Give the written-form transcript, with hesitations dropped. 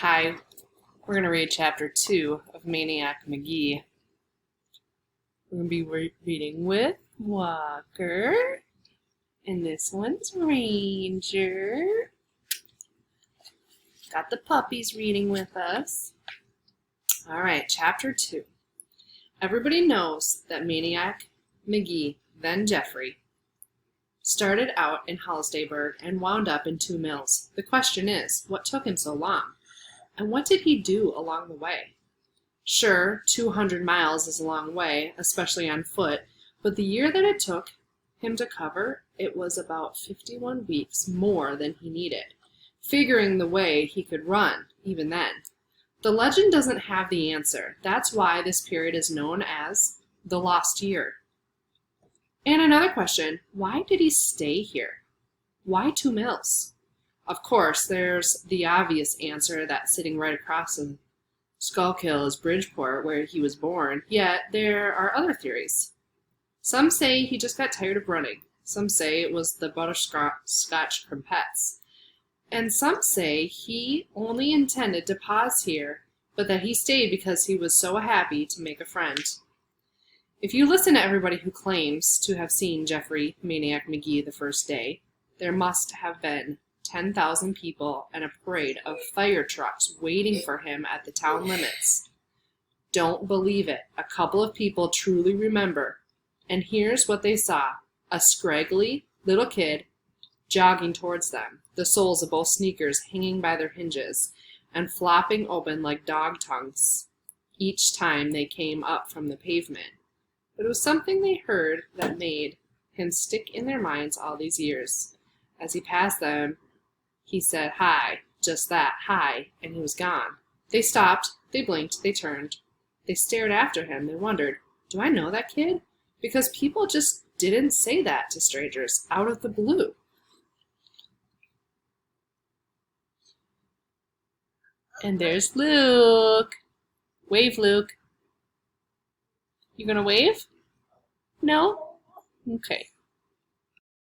Hi, we're going to read Chapter 2 of Maniac McGee. We're going to be reading with Walker, and this one's Ranger. Got the puppies reading with us. All right, Chapter 2. Everybody knows that Maniac McGee, then Jeffrey, started out in Hollidaysburg and wound up in Two Mills. The question is, what took him so long? And what did he do along the way? Sure, 200 miles is a long way, especially on foot, but the year that it took him to cover, it was about 51 weeks more than he needed, figuring the way he could run, even then. The legend doesn't have the answer. That's why this period is known as the Lost Year. And another question, why did he stay here? Why Two Mills? Of course, there's the obvious answer that sitting right across from Schuylkill is Bridgeport, where he was born, yet there are other theories. Some say he just got tired of running. Some say it was the butterscotch crumpets. And some say he only intended to pause here, but that he stayed because he was so happy to make a friend. If you listen to everybody who claims to have seen Jeffrey Maniac McGee the first day, there must have been 10,000 people and a parade of fire trucks waiting for him at the town limits. Don't believe it. A couple of people truly remember. And here's what they saw. A scraggly little kid jogging towards them, the soles of both sneakers hanging by their hinges and flopping open like dog tongues each time they came up from the pavement. But it was something they heard that made him stick in their minds all these years. As he passed them, he said, "Hi," just that, "hi," and he was gone. They stopped, they blinked, they turned. They stared after him, they wondered, do I know that kid? Because people just didn't say that to strangers out of the blue. And there's Luke. Wave, Luke. You gonna wave? No? Okay.